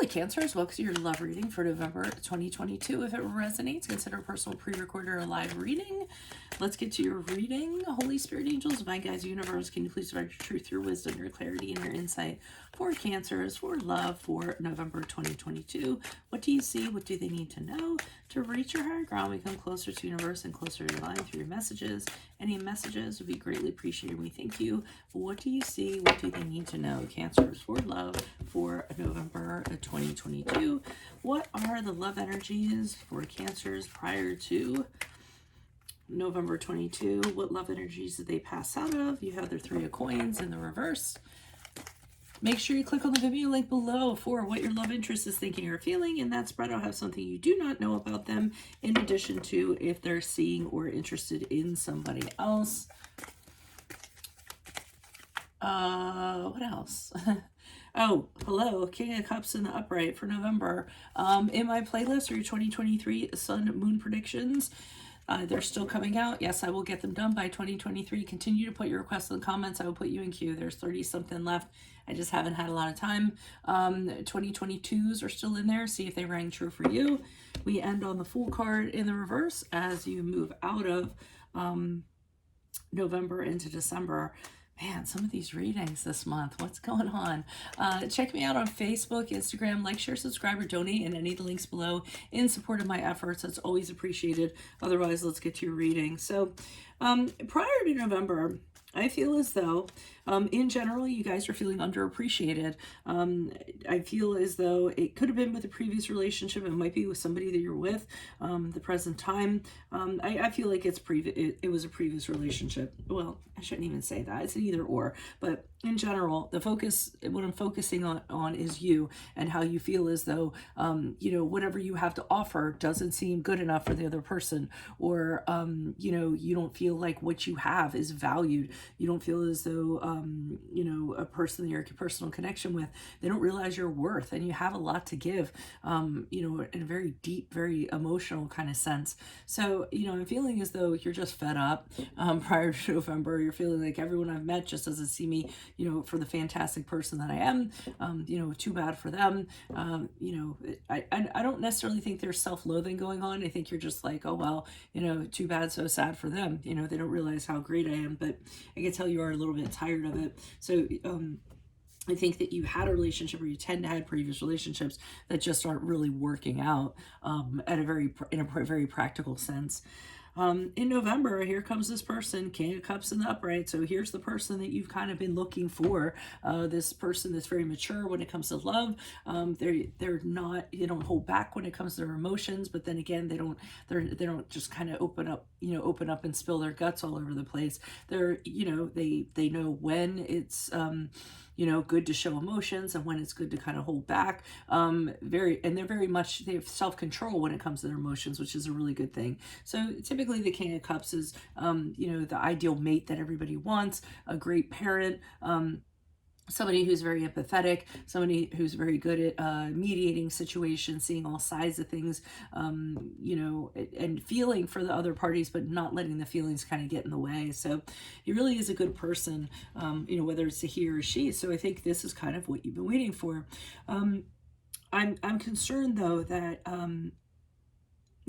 Holy Cancers, welcome to your love reading for November 2022. If it resonates, consider a personal pre-recorded or live reading. Let's get to your reading. Holy Spirit, angels, divine guides, universe, can you please provide your truth, your wisdom, your clarity, and your insight for Cancers, for love, for November 2022. What do you see? What do they need to know? To reach your higher ground, we come closer to universe and closer to your line through your messages. Any messages would be greatly appreciated. We thank you. What do you see? What do they need to know? Cancers, for love, for November 2022. What are the love energies for Cancers prior to November 22? What love energies did they pass out of? You have their Three of Coins in the reverse. Make sure you click on the Vimeo link below for what your love interest is thinking or feeling. In that spread, I'll have something you do not know about them, in addition to if they're seeing or interested in somebody else. What else? Oh, hello, King of Cups in the upright for November. In my playlist are your 2023 Sun Moon predictions. They're still coming out. Yes, I will get them done by 2023. Continue to put your requests in the comments. I will put you in queue. There's 30 something left. I just haven't had a lot of time. 2022s are still in there. See if they rang true for you. We end on the Fool card in the reverse as you move out of November into December. Man, some of these readings this month, what's going on? Check me out on Facebook, Instagram, like, share, subscribe, or donate in any of the links below in support of my efforts. That's always appreciated. Otherwise, let's get to your reading. So prior to November, I feel as though, in general, you guys are feeling underappreciated. I feel as though it could have been with a previous relationship. It might be with somebody that you're with the present time. I feel like it was a previous relationship. Well, I shouldn't even say that. It's an either or. But in general, the focus, what I'm focusing on is you and how you feel as though, whatever you have to offer doesn't seem good enough for the other person. Or, you don't feel like what you have is valued. You don't feel as though, a person that you're a personal connection with, they don't realize your worth, and you have a lot to give, in a very deep, very emotional kind of sense. So, I'm feeling as though you're just fed up prior to November. You're feeling like everyone I've met just doesn't see me, for the fantastic person that I am. Too bad for them. I don't necessarily think there's self-loathing going on. I think you're just like, oh, well, too bad, so sad for them. They don't realize how great I am, but I can tell you are a little bit tired of it. So, I think that you had a relationship, or you tend to have previous relationships that just aren't really working out in a very practical sense. In November, here comes this person, King of Cups in the upright. So here's the person that you've kind of been looking for. This person that's very mature when it comes to love. They don't hold back when it comes to their emotions, but then again, they don't just kind of open up and spill their guts all over the place. They know when it's good to show emotions and when it's good to kind of hold back. They have self-control when it comes to their emotions, which is a really good thing. So typically the King of Cups is, the ideal mate that everybody wants, a great parent, somebody who's very empathetic, somebody who's very good at mediating situations, seeing all sides of things, and feeling for the other parties, but not letting the feelings kind of get in the way. So he really is a good person, whether it's a he or a she. So I think this is kind of what you've been waiting for. I'm concerned, though, that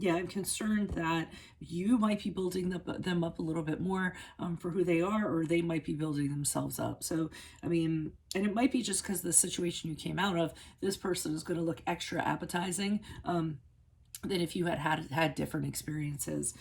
I'm concerned that you might be building them up a little bit more for who they are, or they might be building themselves up. So, and it might be just because the situation you came out of, this person is going to look extra appetizing than if you had different experiences.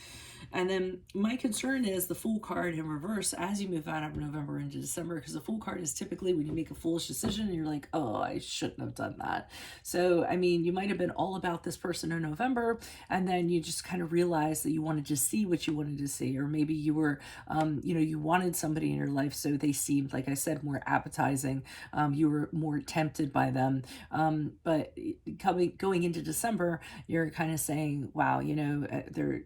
And then my concern is the Fool card in reverse as you move out of November into December, because the Fool card is typically when you make a foolish decision and you're like, oh, I shouldn't have done that. So, you might have been all about this person in November, and then you just kind of realized that you wanted to see what you wanted to see, or maybe you were, you wanted somebody in your life, so they seemed, like I said, more appetizing. You were more tempted by them. But going into December, you're kind kind of saying, wow, they're,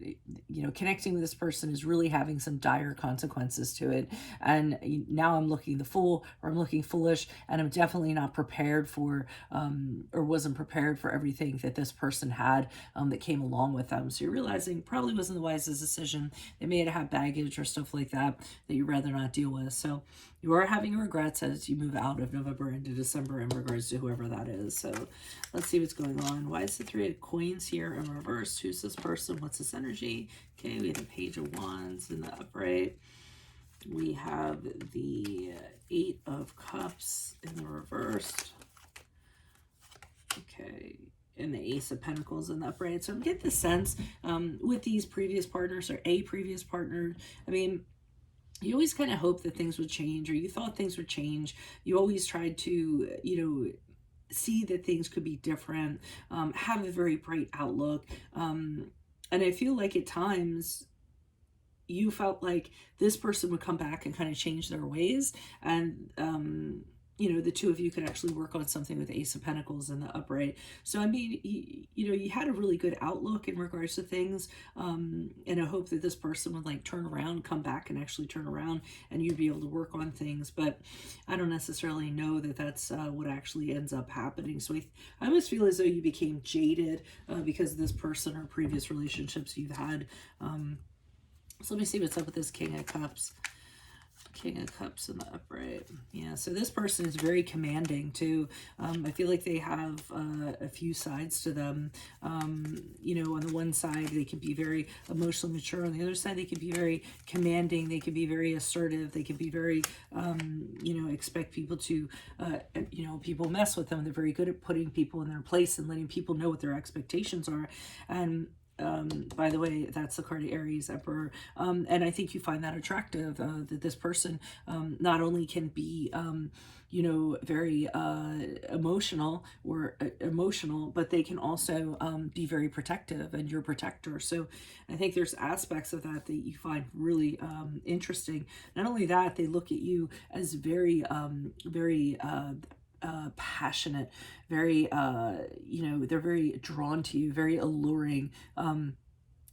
connecting with this person is really having some dire consequences to it. And now I'm looking the fool, or I'm looking foolish, and I'm definitely not prepared for, or wasn't prepared for everything that this person had that came along with them. So you're realizing probably wasn't the wisest decision. They may have had baggage or stuff like that you'd rather not deal with. So you are having regrets as you move out of November into December in regards to whoever that is. So let's see what's going on. Why is the Three of Coins here in reverse? Who's this person? What's this energy? Okay, we have the Page of Wands in the upright. We have the Eight of Cups in the reverse. Okay, and the Ace of Pentacles in the upright. So I'm getting the sense with these previous partners, or a previous partner, I mean, you always kind of hope that things would change, or you thought things would change. You always tried to, see that things could be different, have a very bright outlook. And I feel like at times you felt like this person would come back and kind of change their ways. And, the two of you could actually work on something with Ace of Pentacles in the upright. So, I mean, you had a really good outlook in regards to things. And I hope that this person would like turn around, come back and actually turn around, and you'd be able to work on things. But I don't necessarily know that that's what actually ends up happening. So I almost feel as though you became jaded because of this person or previous relationships you've had. So let me see what's up with this King of Cups. King of Cups in the upright. Yeah, so this person is very commanding too. I feel like they have a few sides to them. On the one side, they can be very emotionally mature. On the other side, they can be very commanding. They can be very assertive. They can be very, expect people to, people mess with them. They're very good at putting people in their place and letting people know what their expectations are. And by the way, that's the card of Aries, Emperor. And I think you find that attractive, that this person not only can be, very emotional, but they can also be very protective, and you're a protector. So I think there's aspects of that you find really interesting. Not only that, they look at you as very, passionate, very, they're very drawn to you, very alluring.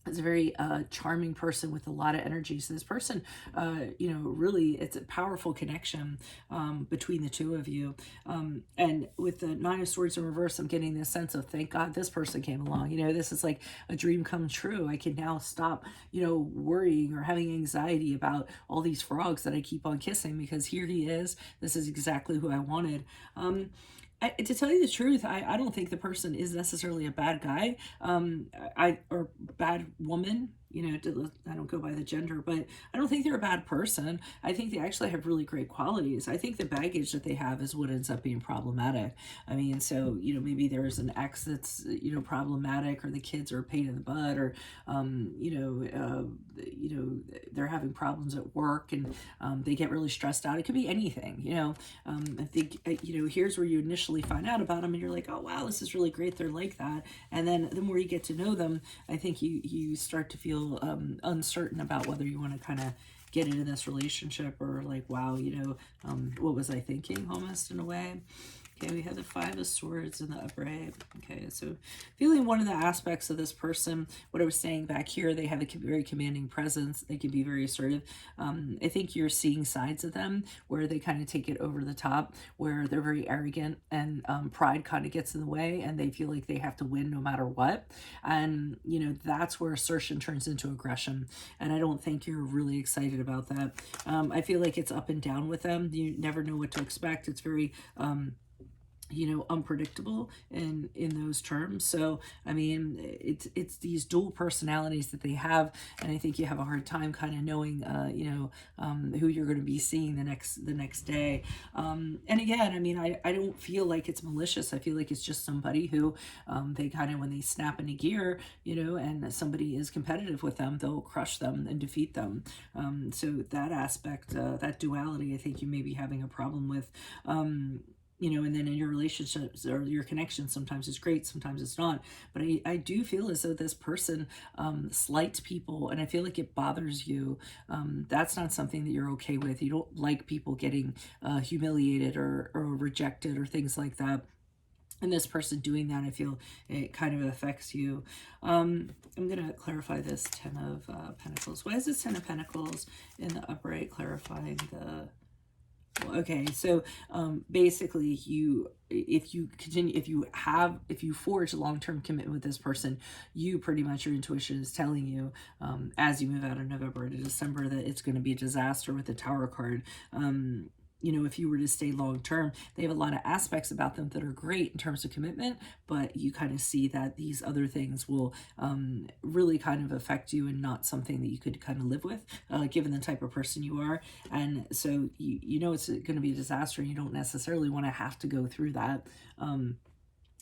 It's a very charming person with a lot of energy. So this person, really, it's a powerful connection between the two of you. And with the Nine of Swords in reverse, I'm getting this sense of, thank God this person came along. This is like a dream come true. I can now stop, worrying or having anxiety about all these frogs that I keep on kissing, because here he is. This is exactly who I wanted. To tell you the truth, I don't think the person is necessarily a bad guy, or bad woman. I don't go by the gender, but I don't think they're a bad person. I think they actually have really great qualities. I think the baggage that they have is what ends up being problematic. I mean, so, maybe there's an ex that's, problematic, or the kids are a pain in the butt, or, they're having problems at work, and they get really stressed out. It could be anything, I think, here's where you initially find out about them, and you're like, oh, wow, this is really great. They're like that. And then the more you get to know them, I think you start to feel uncertain about whether you want to kind of get into this relationship, or like, wow, what was I thinking, almost, in a way. Okay, we have the Five of Swords in the upright. Okay, so feeling one of the aspects of this person, what I was saying back here, they have a very commanding presence. They can be very assertive. I think you're seeing sides of them where they kind of take it over the top, where they're very arrogant, and pride kind of gets in the way, and they feel like they have to win no matter what. And, that's where assertion turns into aggression. And I don't think you're really excited about that. I feel like it's up and down with them. You never know what to expect. It's very, unpredictable in those terms. So I mean, it's these dual personalities that they have, and I think you have a hard time kind of knowing who you're going to be seeing the next day. And again, I mean, I don't feel like it's malicious. I feel like it's just somebody who they kind of, when they snap into gear, and somebody is competitive with them, they'll crush them and defeat them. So that aspect, that duality, I think you may be having a problem with. And then in your relationships or your connections, sometimes it's great, sometimes it's not. But I do feel as though this person slights people, and I feel like it bothers you. That's not something that you're okay with. You don't like people getting humiliated or rejected or things like that. And this person doing that, I feel it kind of affects you. I'm going to clarify this Ten of Pentacles. Why is this Ten of Pentacles in the upright clarifying the... Okay, so basically if you forge a long-term commitment with this person, you pretty much, your intuition is telling you, as you move out of November to December, that it's going to be a disaster with the Tower card. You know, if you were to stay long term, they have a lot of aspects about them that are great in terms of commitment, but you kind of see that these other things will really kind of affect you and not something that you could kind of live with, given the type of person you are. And so you know it's going to be a disaster. You don't necessarily want to have to go through that.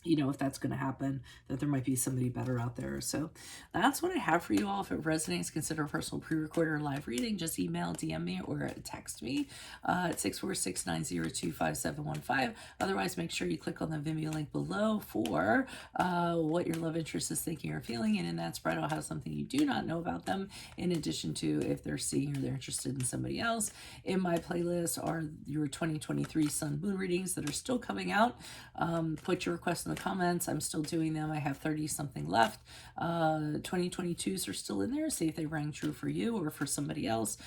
You know, if that's going to happen, that there might be somebody better out there. So that's what I have for you all. If it resonates, consider a personal pre-recorded or live reading. Just email, DM me, or text me at 646-902-5715. Otherwise, make sure you click on the Vimeo link below for what your love interest is thinking or feeling. And in that spread, I'll have something you do not know about them, in addition to if they're seeing or they're interested in somebody else. In my playlist are your 2023 Sun Moon readings that are still coming out. Put your request in the comments. I'm still doing them. I have 30 something left. 2022s are still in there. See if they rang true for you or for somebody else.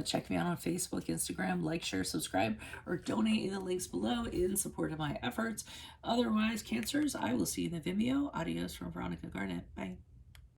Check me out on Facebook, Instagram, like, share, subscribe, or donate in the links below in support of my efforts. Otherwise, Cancers, I will see you in the Vimeo. Adios from Veronica Garnet. Bye.